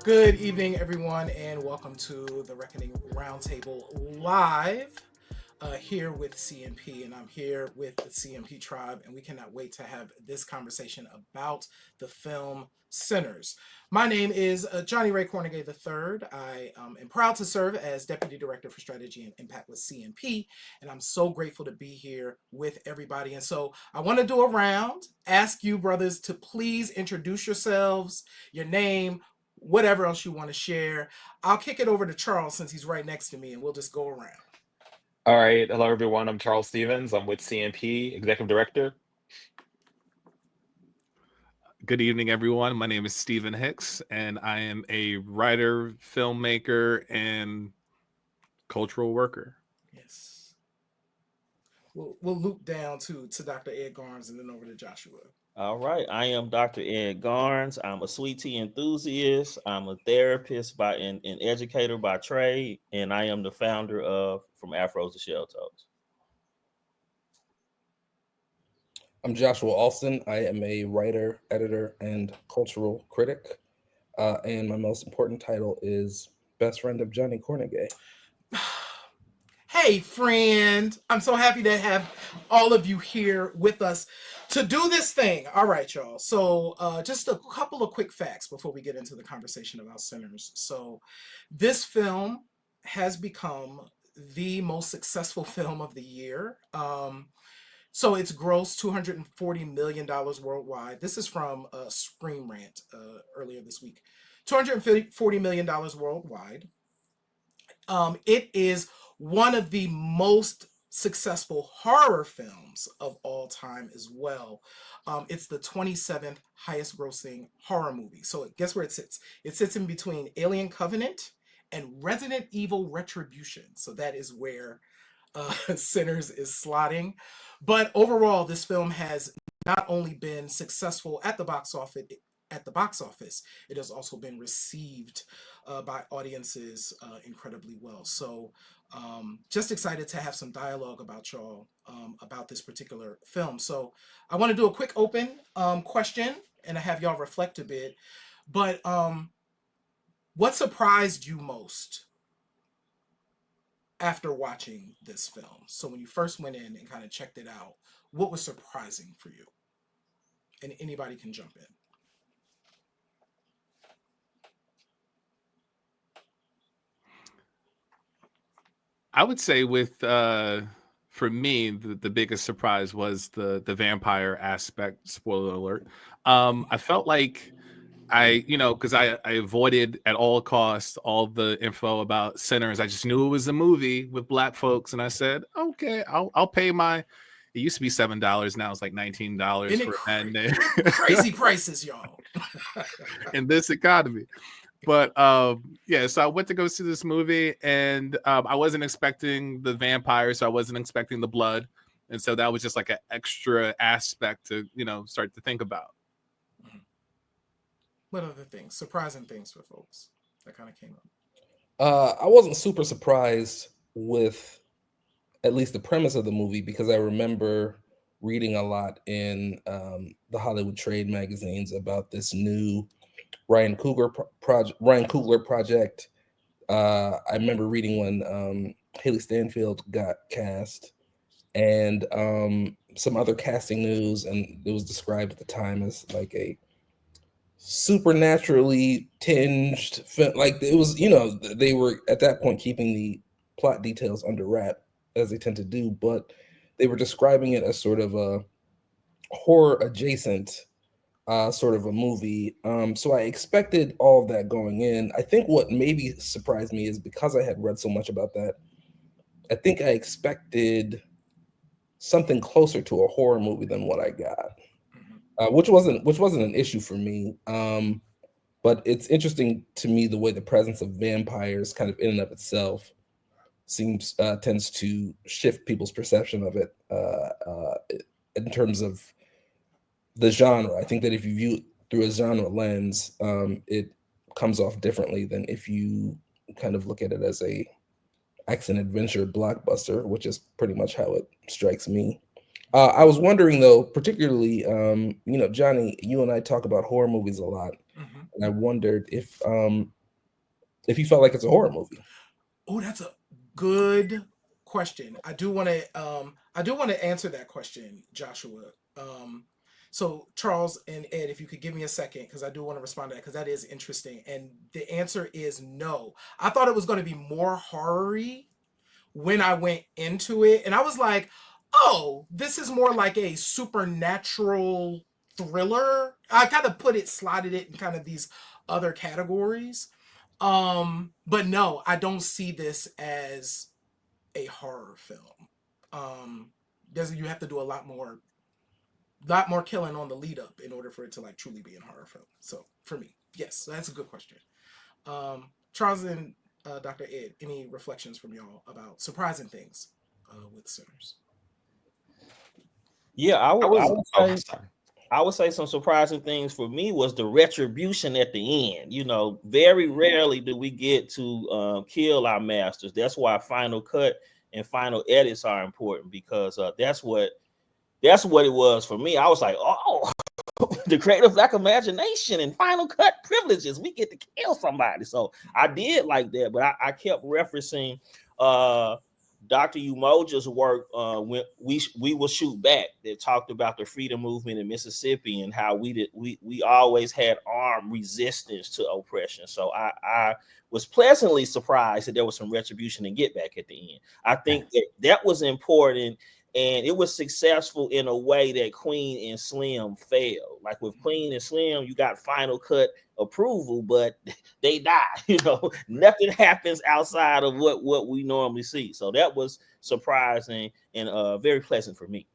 Good evening, everyone, and welcome to the Reckoning Roundtable live here with CMP. And I'm here with the CMP tribe, and we cannot wait to have this conversation about the film Sinners. My name is Johnnie Ray Kornegay III. I am proud to serve as Deputy Director for Strategy and Impact with CMP, and I'm so grateful to be here with everybody. And so I want to do a round, ask you brothers to please introduce yourselves, your name, whatever else you want to share. I'll kick it over to Charles since he's right next to me, and we'll just go around. All right. Hello, everyone. I'm Charles Stevens. I'm with CMP, Executive Director. Good evening, everyone. My name is Stephen Hicks, and I am a writer, filmmaker, and cultural worker. Yes. We'll loop down to Dr. Ed Garnes and then over to Joshua. All right, I am Dr. Ed Garnes. I'm a sweet tea enthusiast. I'm a therapist and educator by trade, and I am the founder of From Afros to Shell Toes. I'm Joshua Alston. I am a writer, editor, and cultural critic. And my most important title is Best Friend of Johnnie Kornegay. Hey, friend. I'm so happy to have all of you here with us to do this thing. All right, y'all. So just a couple of quick facts before we get into the conversation about Sinners. So this film has become the most successful film of the year. So it's grossed $240 million worldwide. This is from Screen Rant earlier this week. $240 million worldwide. It is one of the most successful horror films of all time as well. It's the 27th highest grossing horror movie. So guess where it sits? It sits in between Alien Covenant and Resident Evil Retribution. So that is where Sinners is slotting. But overall, this film has not only been successful at the box office, it has also been received by audiences incredibly well. So just excited to have some dialogue about y'all about this particular film. So I want to do a quick open question and I have y'all reflect a bit. But what surprised you most after watching this film? So when you first went in and kind of checked it out, what was surprising for you? And anybody can jump in. I would say for me, the biggest surprise was the vampire aspect. Spoiler alert. I felt like because I avoided at all costs all the info about Sinners. I just knew it was a movie with Black folks, and I said, okay, I'll pay my. It used to be $7. Now it's like $19 for an crazy prices, y'all. in this economy. But so I went to go see this movie, and I wasn't expecting the vampire, so I wasn't expecting the blood, and so that was just like an extra aspect to start to think about. What other things, surprising things for folks that kind of came up? I wasn't super surprised with at least the premise of the movie because I remember reading a lot in the Hollywood trade magazines about this new Ryan Coogler project. I remember reading when Haley Stanfield got cast, and some other casting news, and it was described at the time as like a supernaturally tinged film. Like it was, they were at that point keeping the plot details under wrap as they tend to do, but they were describing it as sort of a horror adjacent sort of a movie. So I expected all of that going in. I think what maybe surprised me is because I had read so much about that, I think I expected something closer to a horror movie than what I got, which wasn't an issue for me. But it's interesting to me the way the presence of vampires kind of in and of itself tends to shift people's perception of it in terms of the genre. I think that if you view it through a genre lens, it comes off differently than if you kind of look at it as a action adventure blockbuster, which is pretty much how it strikes me. I was wondering though, particularly, Johnny, you and I talk about horror movies a lot, and I wondered if if you felt like it's a horror movie. Oh, that's a good question. I do want to answer that question, Joshua. So Charles and Ed, if you could give me a second, because I do want to respond to that, because that is interesting. And the answer is no. I thought it was going to be more horror-y when I went into it, and I was like, oh, this is more like a supernatural thriller. I kind of slotted it in kind of these other categories. But no, I don't see this as a horror film. You have to do a lot more killing on the lead up in order for it to like truly be a horror film. So for me, yes, that's a good question. Charles and Dr. Ed, any reflections from y'all about surprising things with Sinners? Yeah, I was sorry. I would say some surprising things for me was the retribution at the end. You know, very rarely do we get to kill our masters. That's why final cut and final edits are important, because that's what it was for me. I was like, oh, the creative black imagination and final cut privileges. We get to kill somebody. So I did like that, but I kept referencing Dr. Umoja's work when we will shoot back, that talked about the freedom movement in Mississippi and how we always had armed resistance to oppression. So I was pleasantly surprised that there was some retribution and get back at the end. I think that was important, and it was successful in a way that Queen and Slim failed. Like with Queen and Slim, you got final cut approval, but they die. You know, nothing happens outside of what we normally see. So that was surprising and very pleasant for me.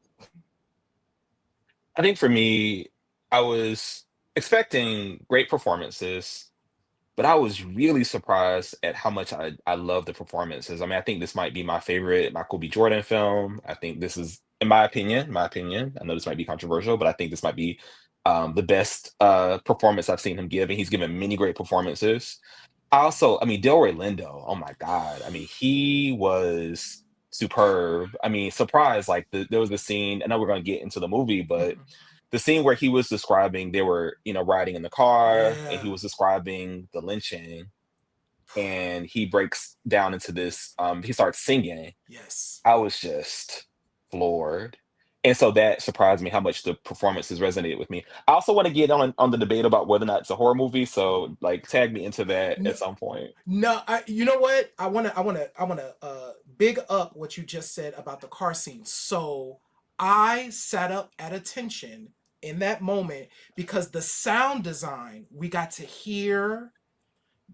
I think for me, I was expecting great performances, but I was really surprised at how much I love the performances. I mean, I think this might be my favorite Michael B. Jordan film. I think this is, in my opinion, I know this might be controversial, but I think this might be the best performance I've seen him give, and he's given many great performances. I mean, Delroy Lindo, oh my God. I mean, he was superb. I mean, surprise, like there was a scene, I know we're going to get into the movie, but the scene where he was describing, they were, riding in the car, and he was describing the lynching, and he breaks down into this, he starts singing. Yes. I was just floored. And so that surprised me how much the performances resonated with me. I also want to get on the debate about whether or not it's a horror movie. So like tag me into that at some point. No, you know what? I wanna big up what you just said about the car scene. So I sat up at attention in that moment because the sound design, we got to hear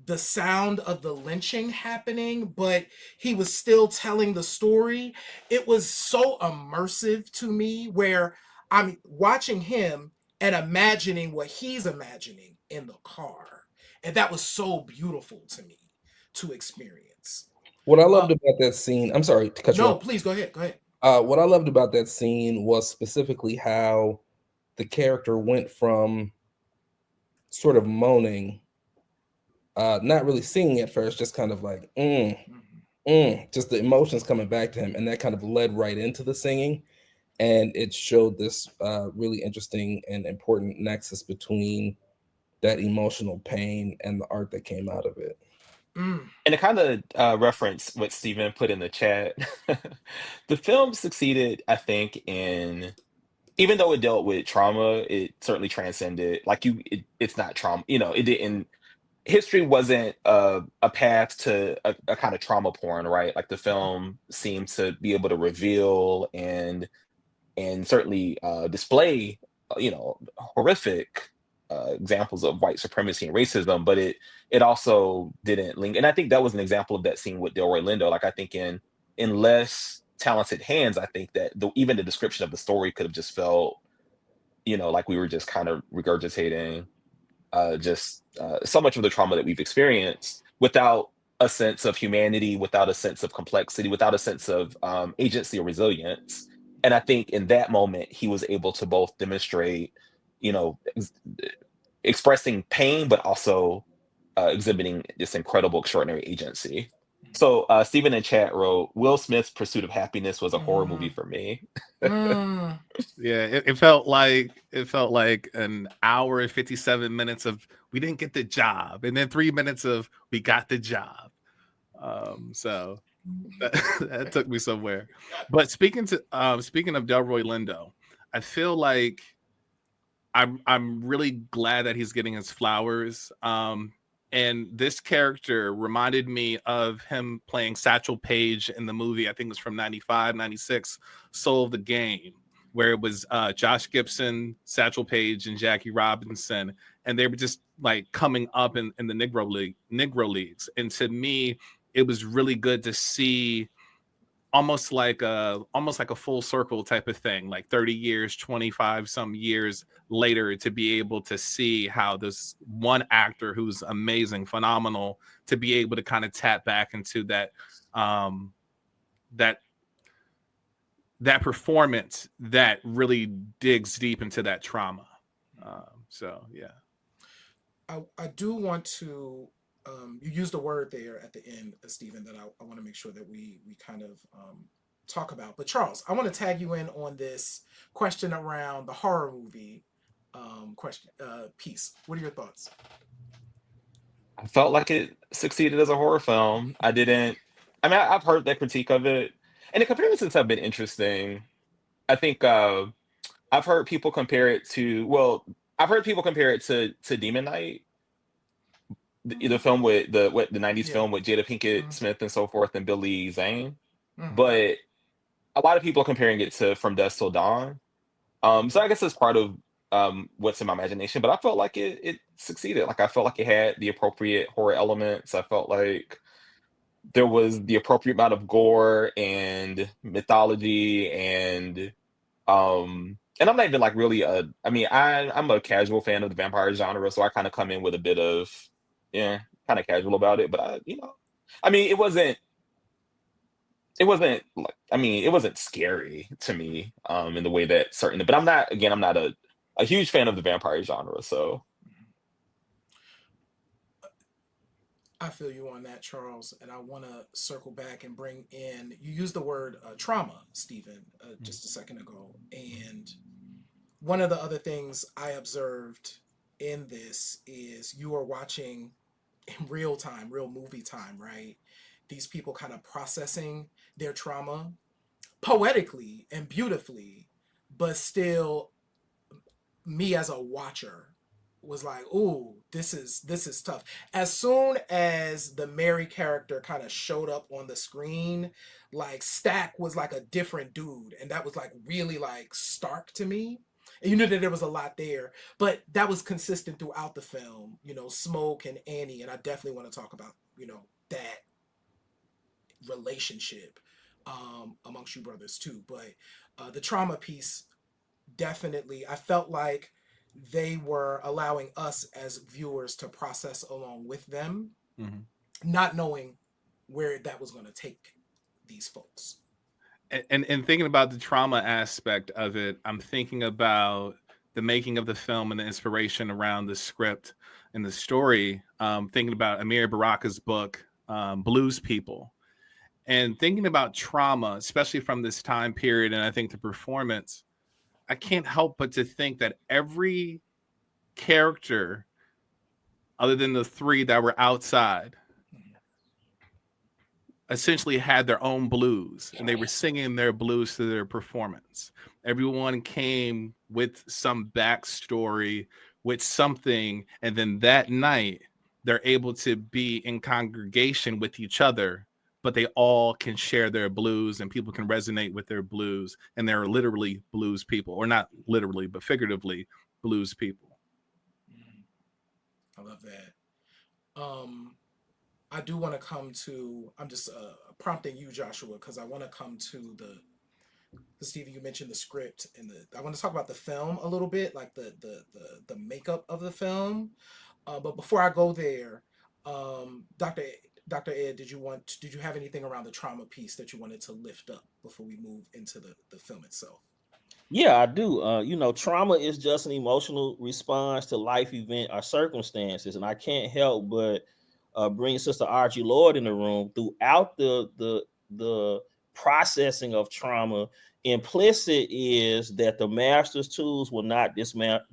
the sound of the lynching happening, but he was still telling the story. It was so immersive to me, where I'm watching him and imagining what he's imagining in the car. And that was so beautiful to me to experience. What I loved about that scene, I'm sorry to cut you off. No, please go ahead. What I loved about that scene was specifically how the character went from sort of moaning, not really singing at first, just kind of like, just the emotions coming back to him. And that kind of led right into the singing. And it showed this really interesting and important nexus between that emotional pain and the art that came out of it. And to kind of reference what Steven put in the chat, the film succeeded, I think, even though it dealt with trauma, it certainly transcended. Like it's not trauma, it didn't. History wasn't a path to a kind of trauma porn, right? Like the film seemed to be able to reveal and certainly display, horrific examples of white supremacy and racism, but it also didn't link. And I think that was an example of that scene with Delroy Lindo. Like I think in less talented hands, I think that even the description of the story could have just felt, like we were just kind of regurgitating so much of the trauma that we've experienced without a sense of humanity, without a sense of complexity, without a sense of agency or resilience. And I think in that moment, he was able to both demonstrate, expressing pain, but also exhibiting this incredible, extraordinary agency. So Stephen in chat wrote, Will Smith's Pursuit of Happiness was a horror movie for me. Mm. Yeah, it felt like an hour and 57 minutes of we didn't get the job, and then 3 minutes of we got the job. So that took me somewhere. But speaking of Delroy Lindo, I feel like I'm really glad that he's getting his flowers. And this character reminded me of him playing Satchel Paige in the movie, I think it was from 95, 96, Soul of the Game, where it was Josh Gibson, Satchel Paige, and Jackie Robinson. And they were just like coming up in the Negro leagues. And to me, it was really good to see almost like a full circle type of thing, like 30 years, 25 some years later, to be able to see how this one actor who's amazing, phenomenal, to be able to kind of tap back into that that performance that really digs deep into that trauma. So yeah. I do want to, you used a word there at the end, Stephen, that I want to make sure that we kind of talk about. But Charles, I want to tag you in on this question around the horror movie piece. What are your thoughts? I felt like it succeeded as a horror film. I've heard that critique of it, and the comparisons have been interesting. I think I've heard people compare it to, Demon Knight, the film with the 90s Yeah. film with Jada Pinkett Mhm. Smith and so forth and Billy Zane. Mhm. But a lot of people are comparing it to From Dusk Till Dawn. So I guess it's part of what's in my imagination, but I felt like it succeeded. Like I felt like it had the appropriate horror elements. I felt like there was the appropriate amount of gore and mythology and I'm not even like really I'm a casual fan of the vampire genre, so I kind of come in with a bit of kind of casual about it, but I mean, it wasn't scary to me in the way that certain, but I'm not a huge fan of the vampire genre, so I feel you on that, Charles, and I want to circle back and bring in. You used the word trauma, Stephen, just a second ago, and one of the other things I observed in this is you are watching in real time, real movie time, right? These people kind of processing their trauma poetically and beautifully, but still, me as a watcher was like, "Ooh, this is tough." As soon as the Mary character kind of showed up on the screen, like Stack was like a different dude, and that was like really like stark to me. And you knew that there was a lot there, but that was consistent throughout the film. Smoke and Annie, and I definitely want to talk about that relationship amongst you brothers too. But the trauma piece, definitely, I felt like they were allowing us as viewers to process along with them, not knowing where that was going to take these folks. And thinking about the trauma aspect of it, I'm thinking about the making of the film and the inspiration around the script and the story. Thinking about Amir Baraka's book, Blues People, and thinking about trauma, especially from this time period. And I think the performance, I can't help but to think that every character, other than the three that were outside, essentially had their own blues, and they were singing their blues to their performance. Everyone came with some backstory, with something, and then that night they're able to be in congregation with each other, but they all can share their blues and people can resonate with their blues, and they're literally blues people, or not literally but figuratively blues people. I love that. I do want to come to, I'm just prompting you, Joshua, because I want to come to Stevie, you mentioned the script and I want to talk about the film a little bit, like the makeup of the film. But before I go there, Dr. Ed, did you have anything around the trauma piece that you wanted to lift up before we move into the film itself? Yeah, I do. Trauma is just an emotional response to life event or circumstances, and I can't help but bring Sister Archie Lord in the room. Throughout the processing of trauma, implicit is that the master's tools will not dismantle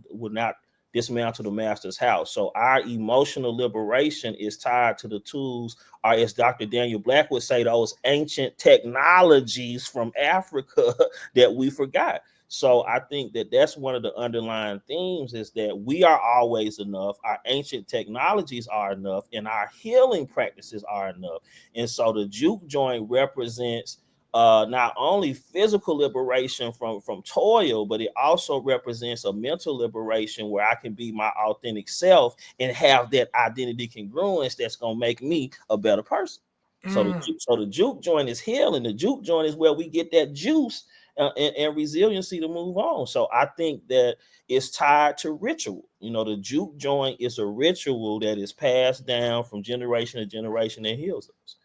the master's house. So our emotional liberation is tied to the tools, or as Dr. Daniel Black would say, those ancient technologies from Africa that we forgot. So I think that that's one of the underlying themes, is that we are always enough, our ancient technologies are enough, and our healing practices are enough. And so the Juke joint represents not only physical liberation from toil, but it also represents a mental liberation where I can be my authentic self and have that identity congruence that's going to make me a better person. So the Juke joint is healing. The Juke joint is where we get that juice and resiliency to move on. So I think that it's tied to ritual. You know, the Juke joint is a ritual that is passed down from generation to generation and heals us.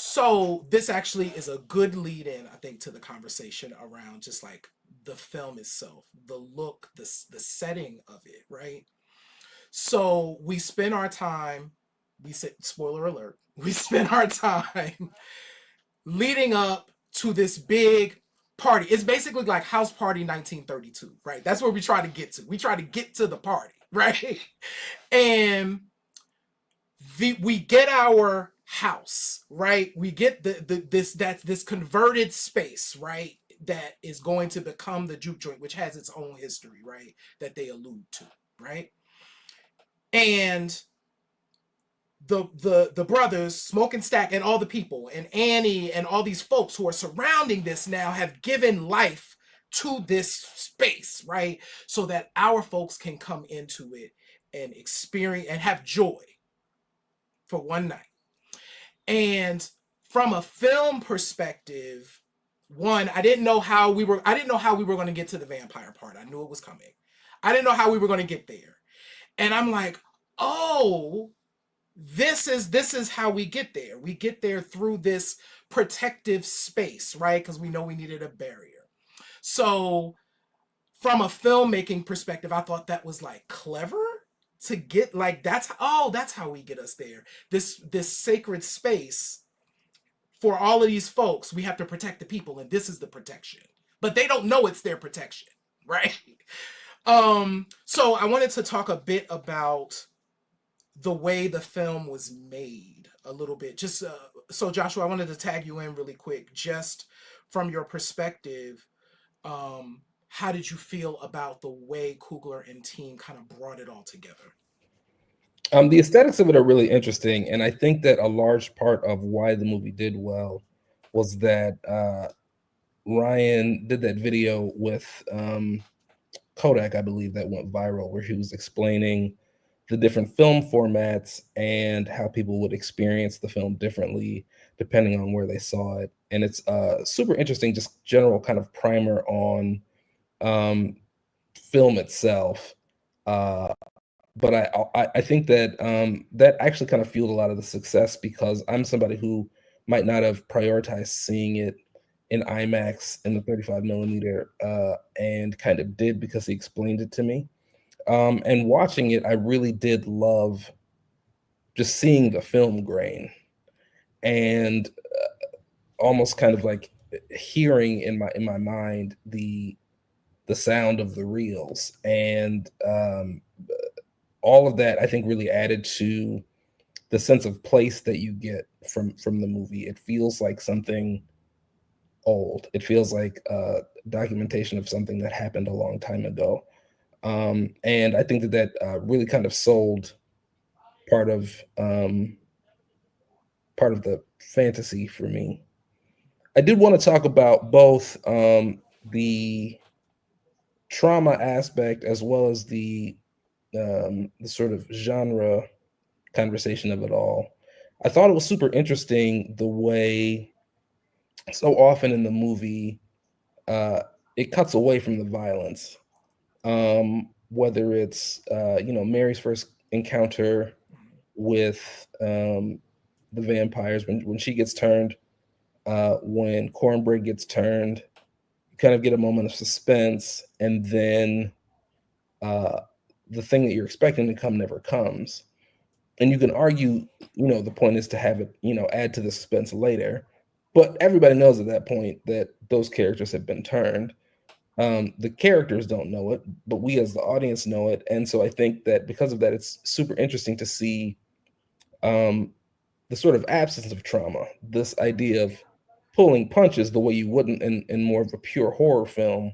So this actually is a good lead in, I think, to the conversation around just like the film itself, the look, the setting of it, right? So we spend our time, we said, spoiler alert, we spend our time leading up to this big party. It's basically like House Party 1932, right? That's where we try to get to. We try to get to the party, right? And we get our house, right? We get this converted space, right? That is going to become the Juke joint, which has its own history, right? That they allude to, right? And the brothers, Smoke and Stack, and all the people, and Annie, and all these folks who are surrounding this now have given life to this space, right? So that our folks can come into it and experience and have joy for one night. And from a film perspective, one, I didn't know how we were going to get to the vampire part. I knew it was coming. I didn't know how we were going to get there. And I'm like, oh, this is how we get there. We get there through this protective space, right? Because we know we needed a barrier. So from a filmmaking perspective, I thought that was like clever to get, like, that's how we get us there. This sacred space for all of these folks, we have to protect the people, and this is the protection. But they don't know it's their protection, right? So I wanted to talk a bit about the way the film was made a little bit. Just so Joshua, I wanted to tag you in really quick, just from your perspective. How did you feel about the way Coogler and team kind of brought it all together? The aesthetics of it are really interesting, and I think that a large part of why the movie did well was that Ryan did that video with Kodak, I believe, that went viral, where he was explaining the different film formats and how people would experience the film differently depending on where they saw it. And it's super interesting, just general kind of primer on film itself. But I think that that actually kind of fueled a lot of the success, because I'm somebody who might not have prioritized seeing it in IMAX in the 35 millimeter and kind of did because he explained it to me. And watching it, I really did love just seeing the film grain and almost kind of like hearing in my mind the sound of the reels, and all of that I think really added to the sense of place that you get from the movie. It feels like something old. It feels like documentation of something that happened a long time ago. And I think that really kind of sold part of the fantasy for me. I did want to talk about both the trauma aspect as well as the sort of genre conversation of it all. I thought it was super interesting the way so often in the movie it cuts away from the violence. Whether it's Mary's first encounter with the vampires, when she gets turned, when Cornbread gets turned, you kind of get a moment of suspense, and then the thing that you're expecting to come never comes. And you can argue, the point is to have it, add to the suspense later. But everybody knows at that point that those characters have been turned. The characters don't know it, but we as the audience know it. And so I think that because of that, it's super interesting to see the sort of absence of trauma, this idea of pulling punches the way you wouldn't in more of a pure horror film.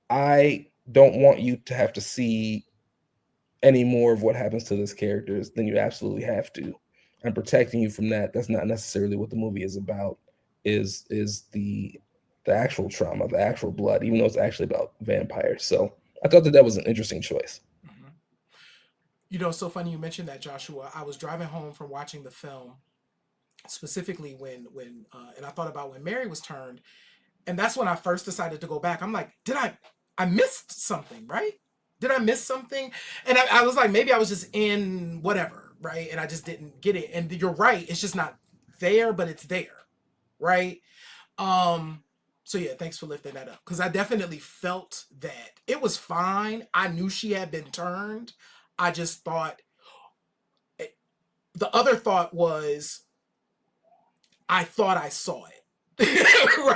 I don't want you to have to see any more of what happens to those characters than you absolutely have to. I'm protecting you from that. That's not necessarily what the movie is about. Is the actual trauma, the actual blood, even though it's actually about vampires. So I thought that was an interesting choice. It's so funny you mentioned that, Joshua. I was driving home from watching the film, specifically when and I thought about when Mary was turned, and that's when I first decided to go back. I'm like, I missed something, right? Did I miss something? And I was like, maybe I was just in whatever, right? And I just didn't get it. And you're right, it's just not there, but it's there, right? So yeah, thanks for lifting that up, because I definitely felt that it was fine. I knew she had been turned. I just thought, the other thought was, I thought I saw it.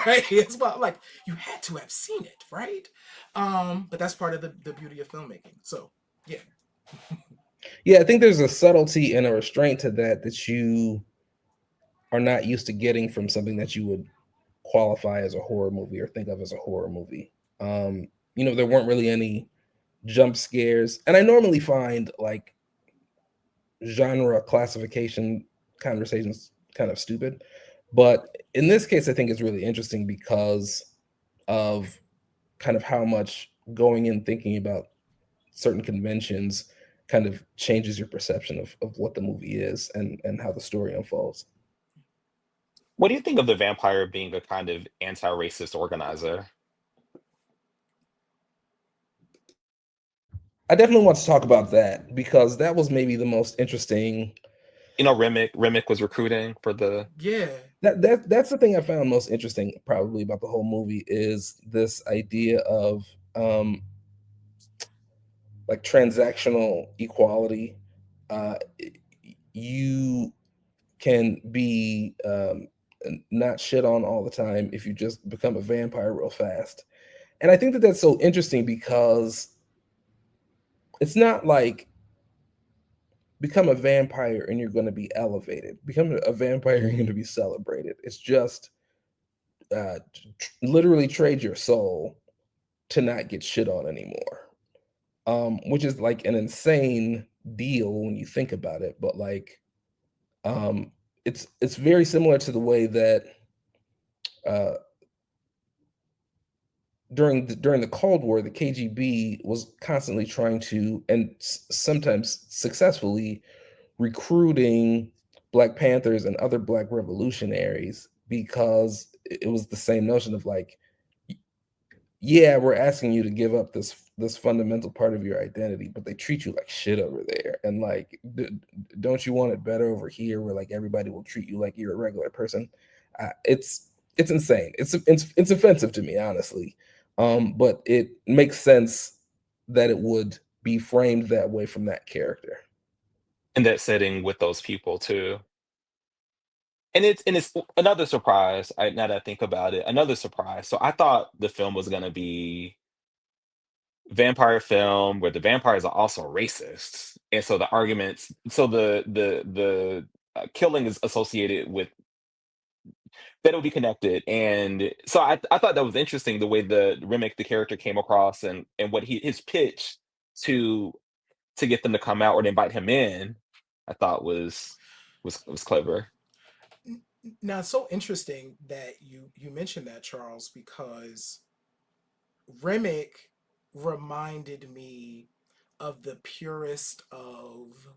Right? It's about, like, you had to have seen it, right? But that's part of the beauty of filmmaking. So yeah. Yeah, I think there's a subtlety and a restraint to that you are not used to getting from something that you would qualify as a horror movie or think of as a horror movie. There weren't really any jump scares, and I normally find like genre classification conversations kind of stupid, but in this case I think it's really interesting because of kind of how much going in thinking about certain conventions kind of changes your perception of what the movie is and how the story unfolds. What do you think of the vampire being a kind of anti-racist organizer? I definitely want to talk about that because that was maybe the most interesting. Remick was recruiting for the. Yeah. That's the thing I found most interesting probably about the whole movie is this idea of like transactional equality. You can be not shit on all the time if you just become a vampire real fast. And I think that that's so interesting because it's not like become a vampire and you're going to be elevated. Become a vampire, you're going to be celebrated. It's just literally trade your soul to not get shit on anymore. Which is like an insane deal when you think about it. But like, it's very similar to the way that during the Cold War, the KGB was constantly trying to, and sometimes successfully, recruiting Black Panthers and other Black revolutionaries because it was the same notion of like, yeah, we're asking you to give up this fundamental part of your identity, but they treat you like shit over there. And like, don't you want it better over here where like everybody will treat you like you're a regular person? It's insane. It's offensive to me, honestly. But it makes sense that it would be framed that way from that character. In that setting with those people too. And it's another surprise. Now that I think about it, another surprise. So I thought the film was gonna be vampire film where the vampires are also racist, and so the arguments, so the killing is associated with that it will be connected, and so I thought that was interesting the way the Remick the character came across and what his pitch to get them to come out or to invite him in, I thought was clever. Now it's so interesting that you mentioned that, Charles, because Remick reminded me of the purest of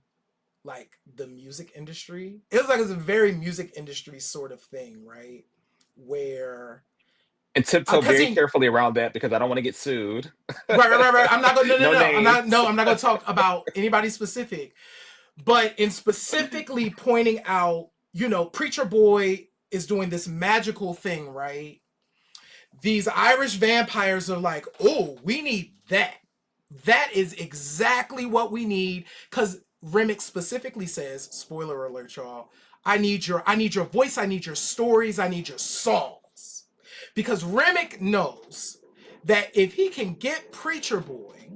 like the music industry. It was like it's a very music industry sort of thing, right? Where And tiptoe because very carefully around that because I don't want to get sued. right. I'm not gonna No I'm names. not gonna talk about anybody specific, but in specifically pointing out, Preacher Boy is doing this magical thing, right? These Irish vampires are like, oh, we need that. That is exactly what we need. Because Remick specifically says, spoiler alert, y'all, I need your voice, I need your stories, I need your songs. Because Remick knows that if he can get Preacher Boy,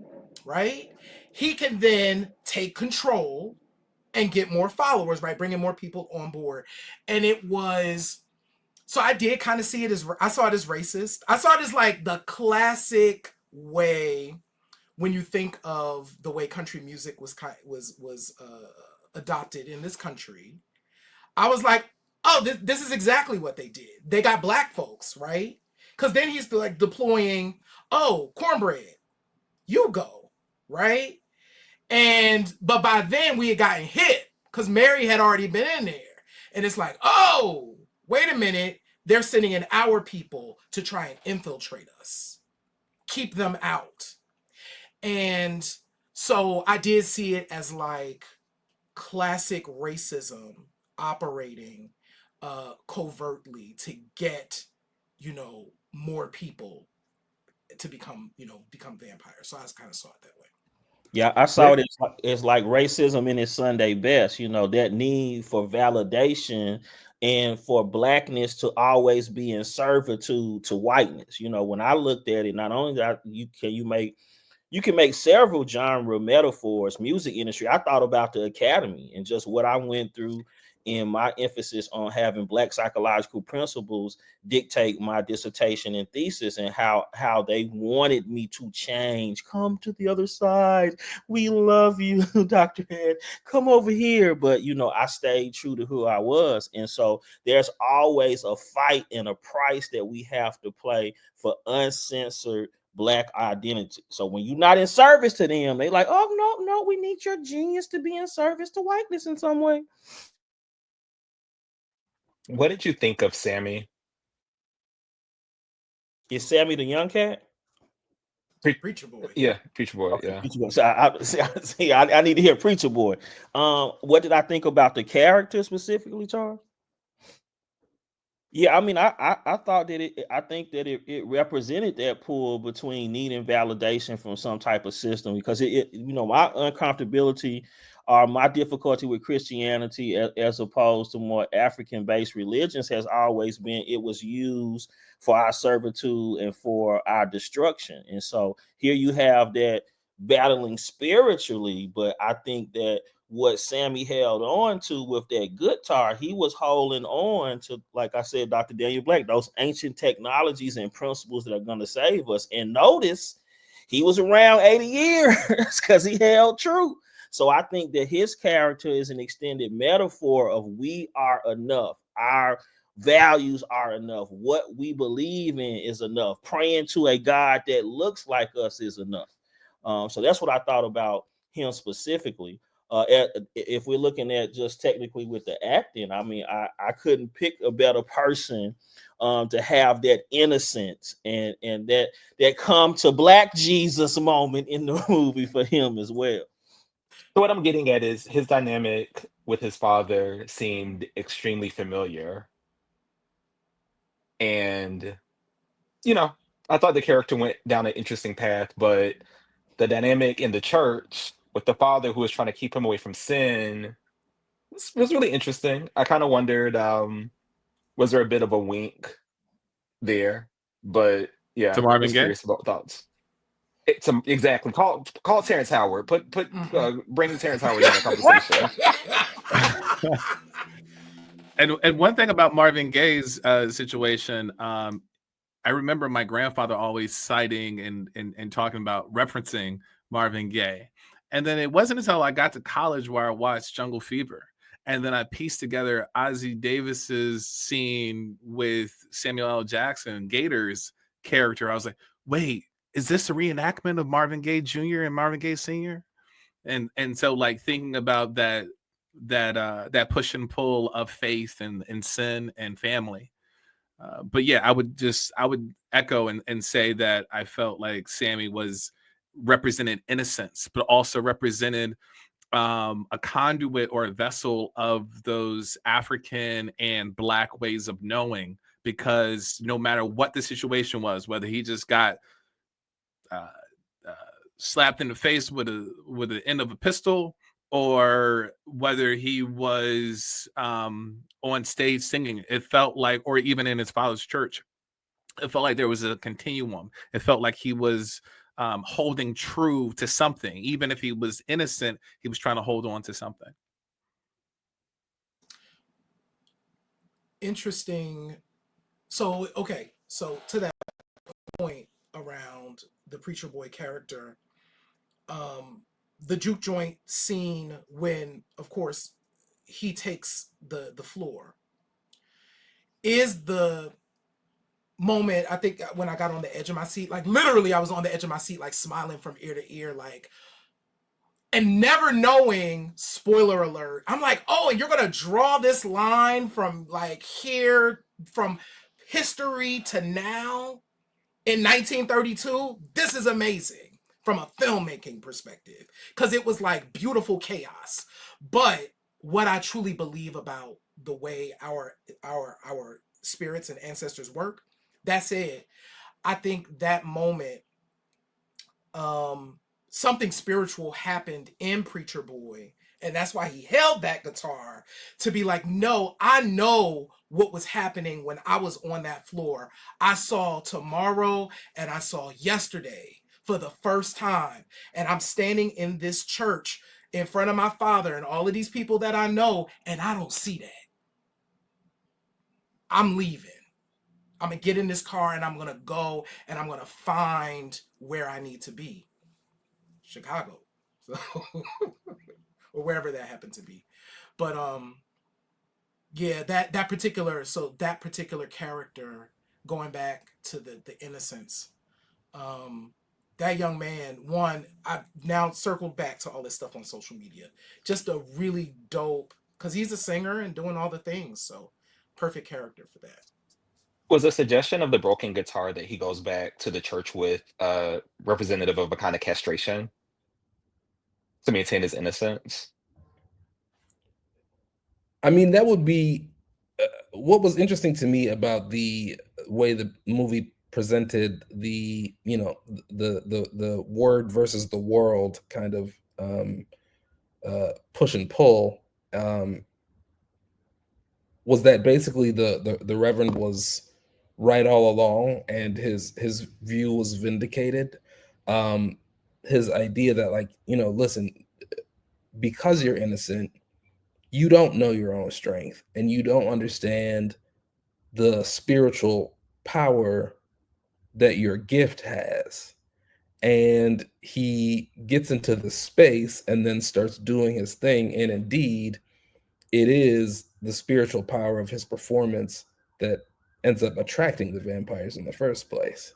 right, he can then take control and get more followers, right, bringing more people on board. And it was, so I did kind of see it as, I saw it as racist. I saw it as like the classic way when you think of the way country music was adopted in this country. I was like, oh, this is exactly what they did. They got black folks, right? Because then he's like deploying, oh, Cornbread, you go, right? But by then we had gotten hit because Mary had already been in there. And it's like, oh, wait a minute. They're sending in our people to try and infiltrate us, keep them out. And so I did see it as like classic racism operating covertly to get, more people to become vampires. So I just kind of saw it that way. Yeah, I saw it as like racism in its Sunday best, that need for validation and for blackness to always be in servitude to whiteness. When I looked at it, not only that you can make several genre metaphors, music industry. I thought about the academy and just what I went through in my emphasis on having black psychological principles dictate my dissertation and thesis, and how they wanted me to change. Come to the other side. We love you, Dr. Head. Come over here. But, I stayed true to who I was. And so there's always a fight and a price that we have to play for uncensored black identity. So when you're not in service to them, they like, oh, no, we need your genius to be in service to whiteness in some way. What did you think of Sammy? Is Sammy the young cat? Preacher Boy. Yeah, Preacher Boy. Okay, Yeah. Preacher Boy. So I need to hear Preacher Boy. What did I think about the character specifically, Charles? Yeah, I mean, I thought that I think that it represented that pull between need and validation from some type of system, because my uncomfortability or my difficulty with Christianity as opposed to more African-based religions has always been it was used for our servitude and for our destruction. And so here you have that battling spiritually, but I think that what Sammy held on to with that guitar, he was holding on to, like I said, Dr. Daniel Black, those ancient technologies and principles that are going to save us. And notice he was around 80 years because he held true. So I think that his character is an extended metaphor of we are enough. Our values are enough. What we believe in is enough. Praying to a God that looks like us is enough. So that's what I thought about him specifically. If we're looking at just technically with the acting, I mean, I couldn't pick a better person to have that innocence and that come to Black Jesus moment in the movie for him as well. So what I'm getting at is his dynamic with his father seemed extremely familiar. And, I thought the character went down an interesting path, but the dynamic in the church with the father who was trying to keep him away from sin was really interesting. I kind of wondered, was there a bit of a wink there? But yeah, To Marvin just Gaye? curious about thoughts. Exactly. Call Terrence Howard. Bring Terrence Howard in the conversation. And one thing about Marvin Gaye's situation, I remember my grandfather always citing and talking about referencing Marvin Gaye. And then it wasn't until I got to college where I watched Jungle Fever. And then I pieced together Ossie Davis's scene with Samuel L. Jackson, Gator's character. I was like, wait, is this a reenactment of Marvin Gaye Jr. and Marvin Gaye Sr.? And so like thinking about that push and pull of faith and sin and family. But yeah, I would echo and say that I felt like Sammy represented innocence, but also represented a conduit or a vessel of those African and Black ways of knowing, because no matter what the situation was, whether he just got slapped in the face with the end of a pistol, or whether he was on stage singing. It felt like, or even in his father's church, it felt like there was a continuum. It felt like he was holding true to something. Even if he was innocent, he was trying to hold on to something. Interesting. So, okay. So to that point around the preacher boy character, the juke joint scene when, of course, he takes the floor is the moment, I think, when I got on the edge of my seat. Like, literally, I was on the edge of my seat, like smiling from ear to ear, like, and never knowing, spoiler alert, I'm like, oh, and you're gonna draw this line from like here, from history to now in 1932. This is amazing from a filmmaking perspective, because it was like beautiful chaos. But what I truly believe about the way our spirits and ancestors work, that's it. I think that moment, something spiritual happened in Preacher Boy, and that's why he held that guitar to be like, no, I know what was happening when I was on that floor. I saw tomorrow and I saw yesterday for the first time, and I'm standing in this church in front of my father and all of these people that I know, and I don't see that. I'm leaving. I'm gonna get in this car and I'm gonna go and I'm gonna find where I need to be. Chicago. So or wherever that happened to be. But yeah, that particular character, going back to the innocence, that young man, one, I've now circled back to all this stuff on social media. Just a really dope, because he's a singer and doing all the things. So perfect character for that. Was a suggestion of the broken guitar that he goes back to the church with representative of a kind of castration to maintain his innocence? I mean, that would be what was interesting to me about the way the movie presented the, the word versus the world kind of push and pull, was that basically the Reverend was right all along, and his view was vindicated. His idea that, like, listen, because you're innocent, you don't know your own strength, and you don't understand the spiritual power that your gift has. And he gets into the space and then starts doing his thing, and indeed it is the spiritual power of his performance that ends up attracting the vampires in the first place.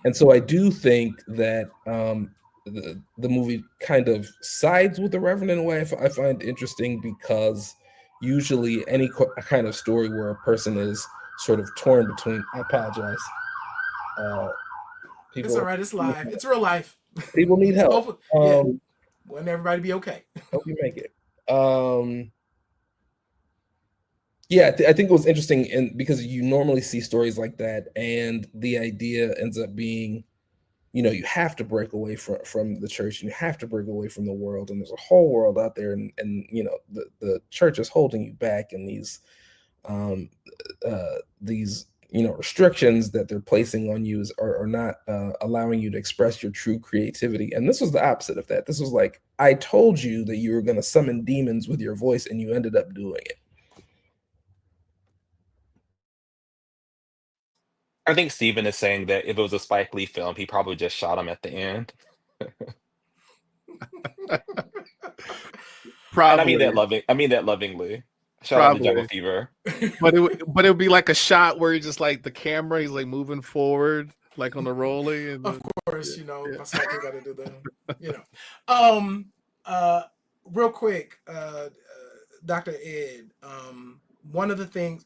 And so I do think that the movie kind of sides with the Reverend in a way I find interesting, because usually any kind of story where a person is sort of torn between, I apologize. It's all right. It's live. It's real life. People need help. Yeah. Want everybody to be okay. Hope you make it. Yeah, I think it was interesting, and because you normally see stories like that, and the idea ends up being, you have to break away from the church, and you have to break away from the world, and there's a whole world out there, and the church is holding you back, and these restrictions that they're placing on you are not allowing you to express your true creativity. And this was the opposite of that. This was like, I told you that you were going to summon demons with your voice, and you ended up doing it. I think Steven is saying that if it was a Spike Lee film, he probably just shot him at the end. Probably. And I mean that lovingly. Shout out to Jungle Fever. But it would be like a shot where he's just like the camera, he's like moving forward, like on the rolling. And of course, Pascal got to do the, real quick, Dr. Ed, one of the things,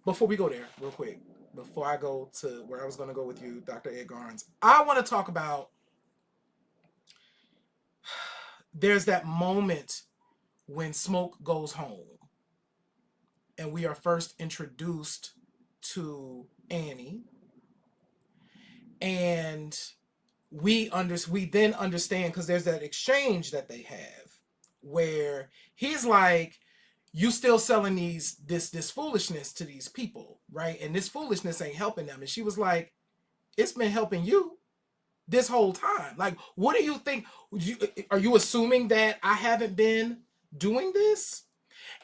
before we go there, real quick, before I go to where I was going to go with you, Dr. Ed Garnes, I want to talk about, there's that moment when Smoke goes home and we are first introduced to Annie, and we then understand, because there's that exchange that they have where he's like, you still selling this foolishness to these people, right? And this foolishness ain't helping them. And she was like, it's been helping you this whole time. Like, what do you think? Are you assuming that I haven't been doing this?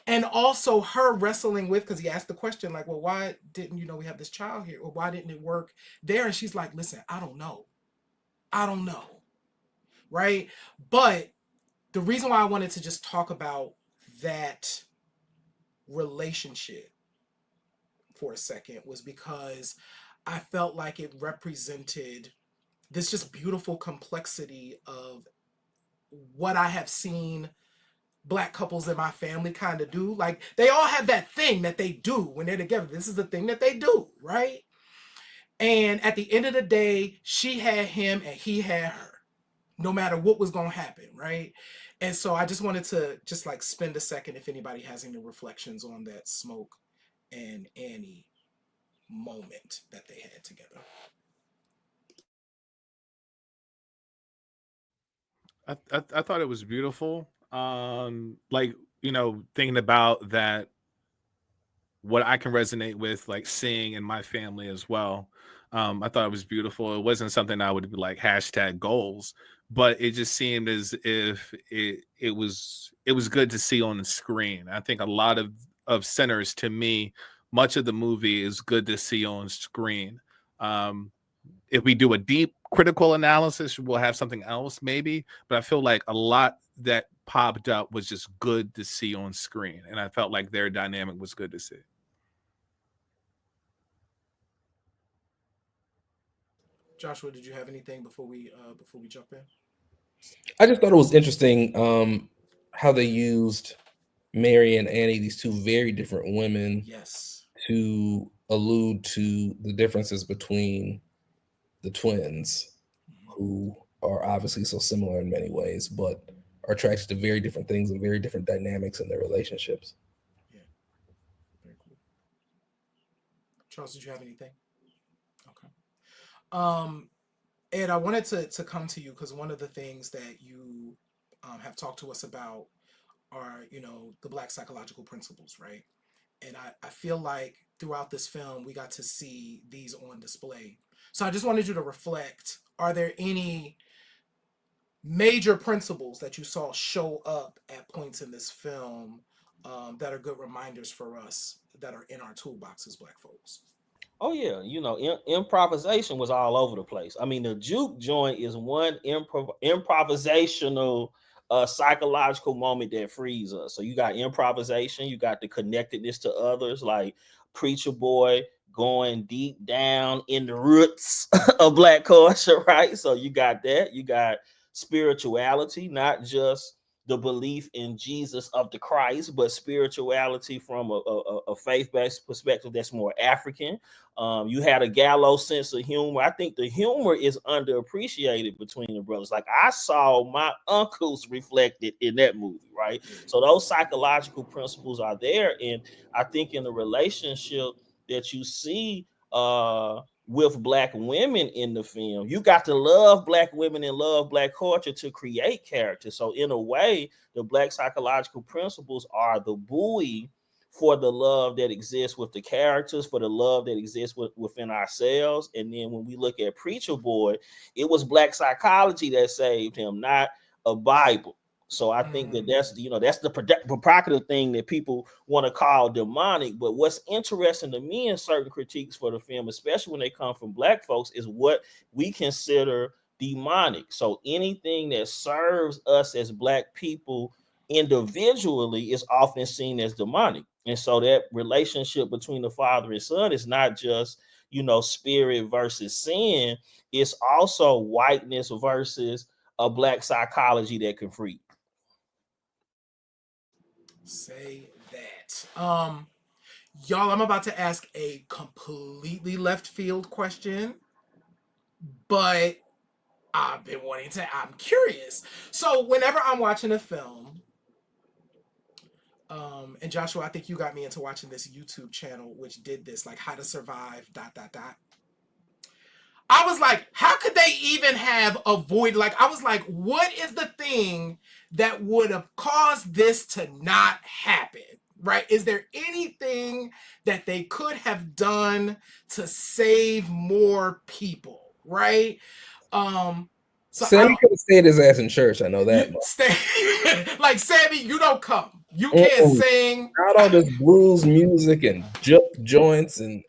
And also her wrestling with, because he asked the question, like, well, why didn't, we have this child here? Or why didn't it work there? And she's like, listen, I don't know. Right? But the reason why I wanted to just talk about that relationship for a second was because I felt like it represented this just beautiful complexity of what I have seen Black couples in my family kind of do. Like, they all have that thing that they do when they're together. This is the thing that they do, right? And at the end of the day, she had him and he had her, no matter what was going to happen, right? And so I just wanted to just like spend a second if anybody has any reflections on that Smoke and Annie moment that they had together. I thought it was beautiful. Like, thinking about that, what I can resonate with, like seeing in my family as well. I thought it was beautiful. It wasn't something I would be like hashtag goals, but it just seemed as if it was good to see on the screen. I think a lot of Sinners, to me, much of the movie is good to see on screen. If we do a deep critical analysis, we'll have something else maybe, but I feel like a lot that popped up was just good to see on screen, and I felt like their dynamic was good to see. Joshua, did you have anything before we jump in? I just thought it was interesting how they used Mary and Annie, these two very different women, Yes, to allude to the differences between the twins, who are obviously so similar in many ways, but are attracted to very different things and very different dynamics in their relationships. Yeah, very cool. Charles, did you have anything? Okay. Ed, I wanted to come to you because one of the things that you have talked to us about are, the Black psychological principles, right? And I feel like throughout this film, we got to see these on display. So I just wanted you to reflect, are there any major principles that you saw show up at points in this film that are good reminders for us that are in our toolbox as Black folks? Oh yeah, improvisation was all over the place. I mean, the Juke joint is one improvisational psychological moment that frees us. So you got improvisation, you got the connectedness to others, like Preacher Boy going deep down in the roots of Black culture, right? So you got that. You got spirituality, not just the belief in Jesus of the Christ, but spirituality from a faith-based perspective that's more African. You had a gallows sense of humor. I think the humor is underappreciated between the brothers. Like, I saw my uncles reflected in that movie, right? So those psychological principles are there. And I think in the relationship that you see with Black women in the film, you got to love Black women and love Black culture to create character. So in a way, the Black psychological principles are the buoy for the love that exists with the characters, for the love that exists within ourselves. And then when we look at Preacher Boy, it was Black psychology that saved him, not a Bible. So I think that's the provocative thing that people want to call demonic. But what's interesting to me in certain critiques for the film, especially when they come from Black folks, is what we consider demonic. So anything that serves us as Black people individually is often seen as demonic. And so that relationship between the father and son is not just, spirit versus sin. It's also whiteness versus a Black psychology that can free. Say that. Y'all, I'm about to ask a completely left field question, but I'm curious. So whenever I'm watching a film, and Joshua, I think you got me into watching this YouTube channel, which did this, like how to survive ... I was like, how could they even have avoided? Like, I was like, what is the thing that would have caused this to not happen? Right? Is there anything that they could have done to save more people? Right? So Sammy could have stayed his ass in church. I know that. you stay like Sammy, you don't come. You can't sing. Not all this blues music and juke joints and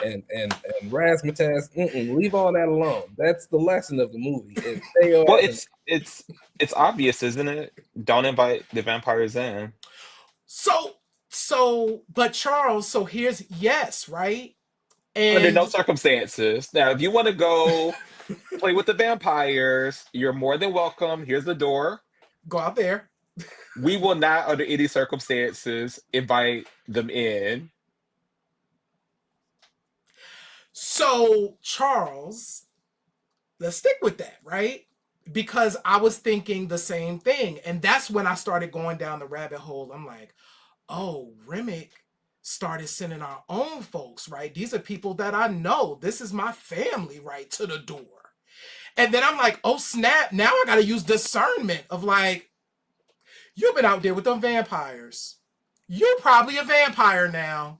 razzmatazz. Leave all that alone. That's the lesson of the movie. Well, it's obvious, isn't it? Don't invite the vampires in. But Charles, so here's yes, right? And Under no circumstances. Now, if you want to go play with the vampires, you're more than welcome. Here's the door. Go out there. We will not, under any circumstances, invite them in. So, Charles, let's stick with that, right? Because I was thinking the same thing. And that's when I started going down the rabbit hole. I'm like, oh, Remick started sending our own folks, right? These are people that I know. This is my family, right, to the door. And then I'm like, oh, snap. Now I got to use discernment of like, you've been out there with them vampires. You're probably a vampire now.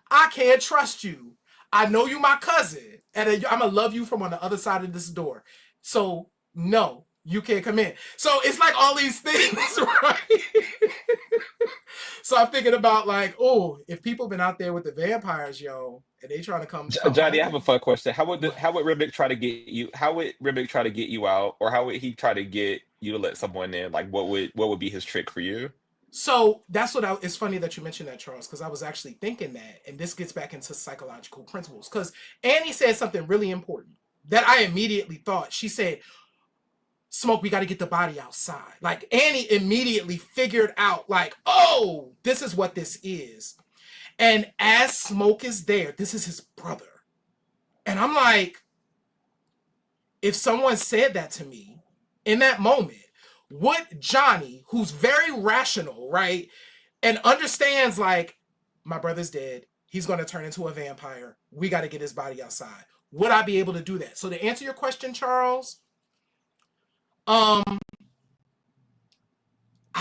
I can't trust you. I know you my cousin. And I'm going to love you from on the other side of this door. So, no, you can't come in. So it's like all these things, right? So I'm thinking about like, oh, if people been out there with the vampires, yo, and they trying to come. Johnny, I have a fun question. How would Remick try to get you? How would Remick try to get you out, or how would he try to get you to let someone in? Like, what would be his trick for you? So that's what it's funny that you mentioned that, Charles, because I was actually thinking that, and this gets back into psychological principles. Because Annie said something really important that I immediately thought. She said, Smoke, we got to get the body outside. Like Annie immediately figured out like, oh, this is what this is. And as Smoke is there, this is his brother. And I'm like, if someone said that to me in that moment, would Johnny, who's very rational, right, and understands like, my brother's dead, he's going to turn into a vampire, we got to get his body outside, would I be able to do that? So to answer your question, Charles, I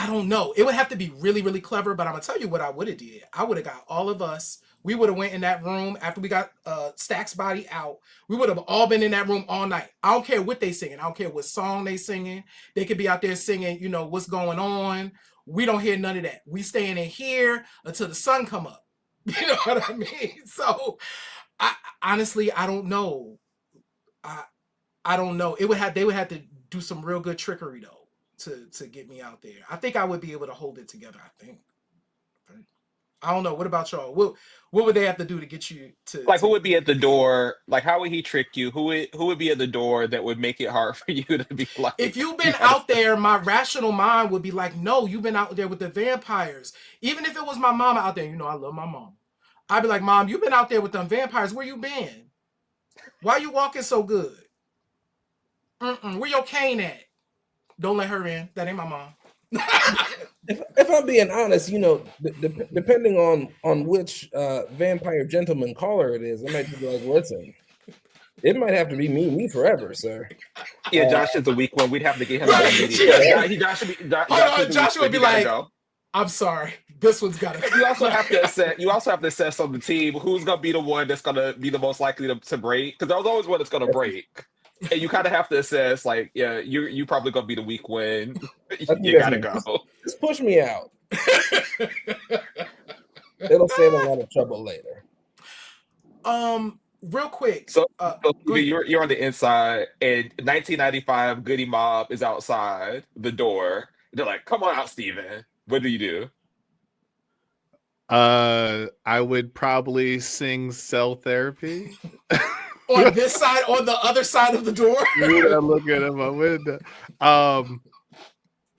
don't know. It would have to be really, really clever, but I'm gonna tell you what I would have did. I would have got all of us. We would have went in that room after we got Stack's body out. We would have all been in that room all night. I don't care what they singing. I don't care what song they singing. They could be out there singing, you know, what's going on. We don't hear none of that. We staying in here until the sun come up. You know what I mean? So, honestly, I don't know. I don't know. They would have to do some real good trickery though to get me out there. I think I would be able to hold it together. I think. I don't know. What about y'all? What would they have to do to get you to like? Who would be at the door? Like, how would he trick you? Who would be at the door that would make it hard for you to be like? If you've been out there, my rational mind would be like, no, you've been out there with the vampires. Even if it was my mama out there, you know, I love my mom. I'd be like, Mom, you've been out there with them vampires. Where you been? Why you walking so good? Where your cane at? Don't let her in. That ain't my mom. If I'm being honest, you know, depending on which vampire gentleman caller it is, I might be like, listen, it might have to be me forever, sir. Yeah, Josh is a weak one. We'd have to get him Right, immediately. yeah. Joshua would be like, I'm sorry, this one's got to. You also have to assess on the team who's gonna be the one that's gonna be the most likely to break, because there's always one that's gonna break. And you kind of have to assess, like, yeah, you probably gonna be the weak one. You gotta go. Just push me out. It'll save a lot of trouble later. Real quick. So you're on the inside, and 1995 Goody Mob is outside the door. They're like, "Come on out, Steven." What do you do? I would probably sing "Cell Therapy." On this side, on the other side of the door. I'm looking at my window.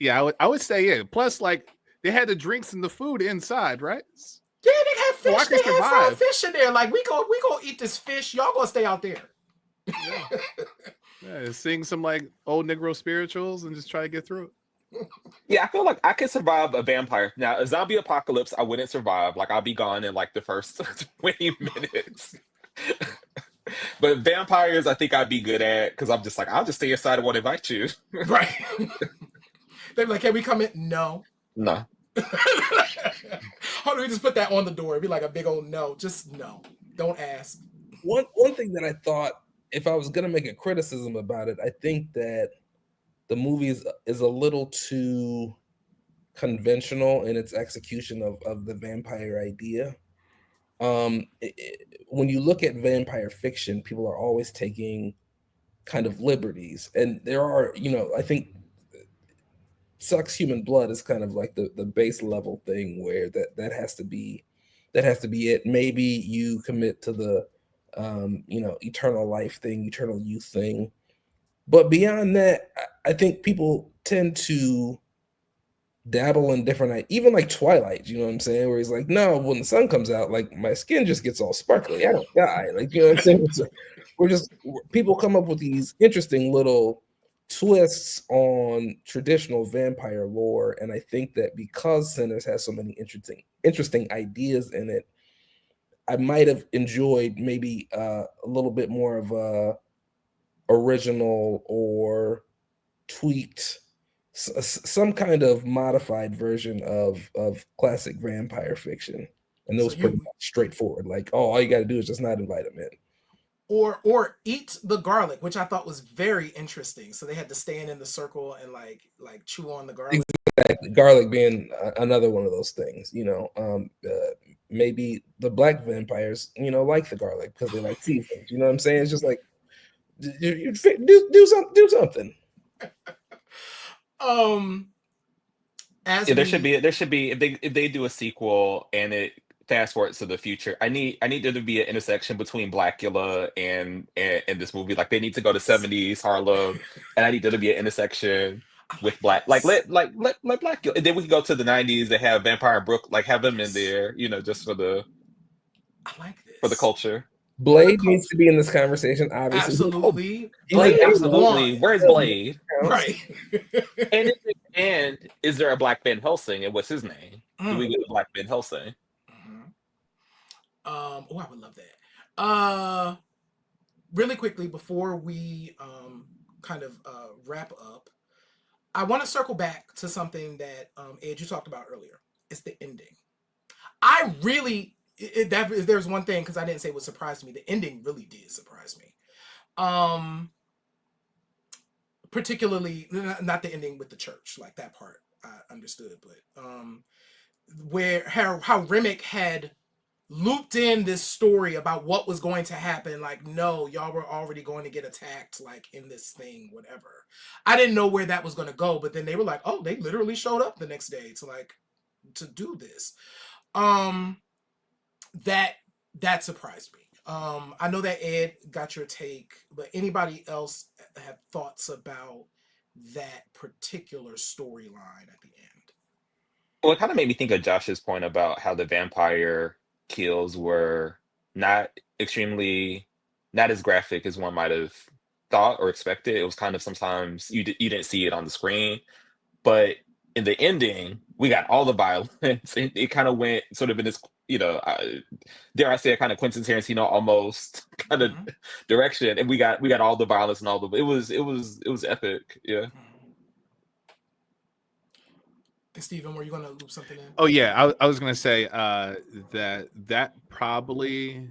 Yeah, I would say yeah. Plus, like they had the drinks and the food inside, right? Yeah, they had fish. So they had fried fish in there. Like we gonna eat this fish. Y'all gonna stay out there. Yeah, sing some like old Negro spirituals and just try to get through it. Yeah, I feel like I could survive a vampire. Now, a zombie apocalypse, I wouldn't survive. Like I'll be gone in like the first 20 minutes. But vampires, I think I'd be good at because I'm just like, I'll just stay inside and won't invite you. Right. They're like, can we come in? No. No. How do we just put that on the door? It'd be like a big old no. Just no. Don't ask. One thing that I thought, if I was gonna make a criticism about it, I think that the movie is a little too conventional in its execution of the vampire idea. When you look at vampire fiction, people are always taking kind of liberties, and there are, I think sucks human blood is kind of like the base level thing where that has to be it. Maybe you commit to the eternal life thing, eternal youth thing, but beyond that, I think people tend to dabble in different, even like Twilight, you know what I'm saying, where he's like, no, when the sun comes out, like my skin just gets all sparkly, I don't die, like, you know what I'm saying. So people come up with these interesting little twists on traditional vampire lore, and I think that because Sinners has so many interesting ideas in it, I might have enjoyed maybe a little bit more of a original or tweaked, some kind of modified version of classic vampire fiction, and those pretty much straightforward. Like, oh, all you got to do is just not invite them in, or eat the garlic, which I thought was very interesting. So they had to stand in the circle and like chew on the garlic. Exactly. Garlic being another one of those things. Maybe the black vampires, like the garlic because they like seasons. You know what I'm saying? It's just like you do something. There should be if they do a sequel and it fast forwards to the future, I need there to be an intersection between Blackula and this movie. Like they need to go to 70s Harlem, and I need there to be an intersection with Black, like let Blackula, and then we can go to the 90s. They have Vampire Brook, like have them in there, just for the culture. Blade needs to be in this conversation, obviously. Absolutely. Blade, absolutely. Where's Blade? Right. and is there a Black Van Helsing, and what's his name? Do we get a Black Van Helsing? I would love that. Really quickly before we kind of wrap up, I want to circle back to something that Ed, you talked about earlier. It's the ending. I really, if there's one thing, because I didn't say what surprised me, the ending really did surprise me. Particularly, not the ending with the church, like that part I understood, but where how Remick had looped in this story about what was going to happen. Like, no, y'all were already going to get attacked, like in this thing, whatever. I didn't know where that was going to go, but then they were like, oh, they literally showed up the next day to do this. That surprised me. I know that Ed got your take, but anybody else have thoughts about that particular storyline at the end? Well, it kind of made me think of Josh's point about how the vampire kills were not as graphic as one might have thought or expected. It was kind of sometimes you didn't see it on the screen, but in the ending, we got all the violence. It kind of went sort of in this, dare I say, a kind of Quentin Tarantino almost kind of direction, and we got all the violence and all the. It was epic, yeah. Steven, were you going to loop something in? Oh yeah, I was going to say that probably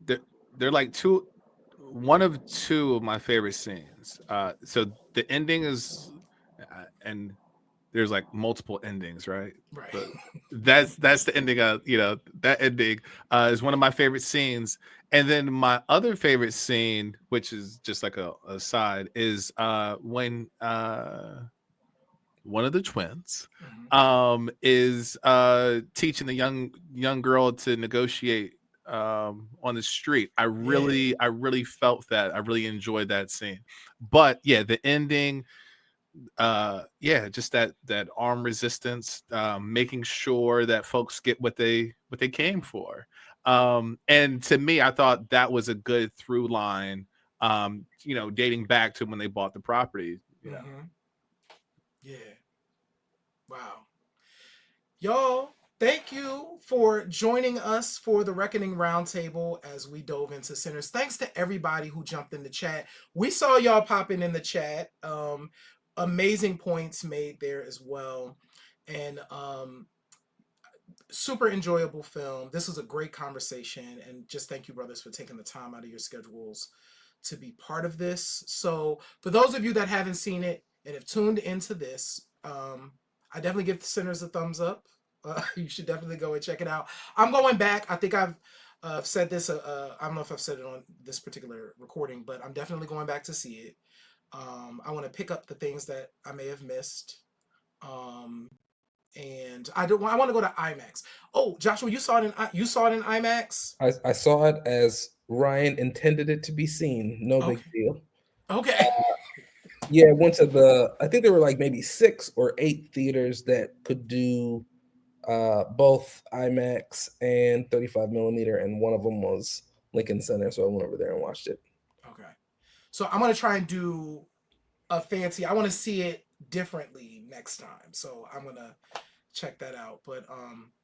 they're like one of two of my favorite scenes. So the ending is, and there's like multiple endings, right? Right. But that's the ending. That ending is one of my favorite scenes. And then my other favorite scene, which is just like a aside, is when one of the twins is teaching the young girl to negotiate on the street. I really felt that. I really enjoyed that scene. But yeah, the ending, just that arm resistance, making sure that folks get what they came for. And to me, I thought that was a good through line, dating back to when they bought the property. Yeah. Wow. Y'all, thank you for joining us for the Reckoning Roundtable as we dove into Sinners. Thanks to everybody who jumped in the chat. We saw y'all popping in the chat. Amazing points made there as well. And super enjoyable film. This was a great conversation. And just thank you, brothers, for taking the time out of your schedules to be part of this. So for those of you that haven't seen it and have tuned into this, I definitely give Sinners a thumbs up. You should definitely go and check it out. I'm going back. I think I've said this. I don't know if I've said it on this particular recording, but I'm definitely going back to see it. I want to pick up the things that I may have missed. And I want to go to IMAX. Oh, Joshua, you saw it in IMAX? I saw it as Ryan intended it to be seen. No big deal. Okay. Yeah, went to I think there were like maybe 6 or 8 theaters that could do both IMAX and 35 millimeter, and one of them was Lincoln Center, so I went over there and watched it. Okay. So I'm going to try and do a fancy, I want to see it differently next time. So I'm going to check that out. But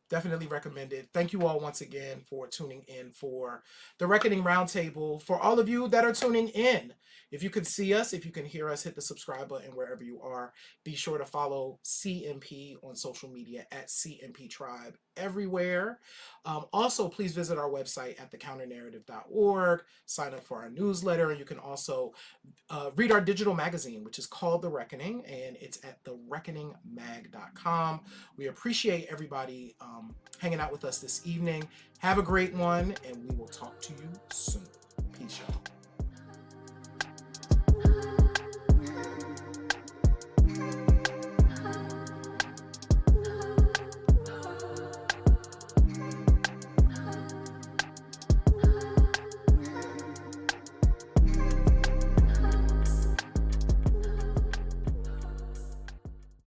definitely recommend it. Thank you all once again for tuning in for the Reckoning Roundtable. For all of you that are tuning in, if you can see us, if you can hear us, hit the subscribe button wherever you are. Be sure to follow CMP on social media at CMP Tribe everywhere. Also, please visit our website at thecounternarrative.org. Sign up for our newsletter. And you can also read our digital magazine, which is called The Reckoning, and it's at thereckoningmag.com. We appreciate everybody hanging out with us this evening. Have a great one, and we will talk to you soon.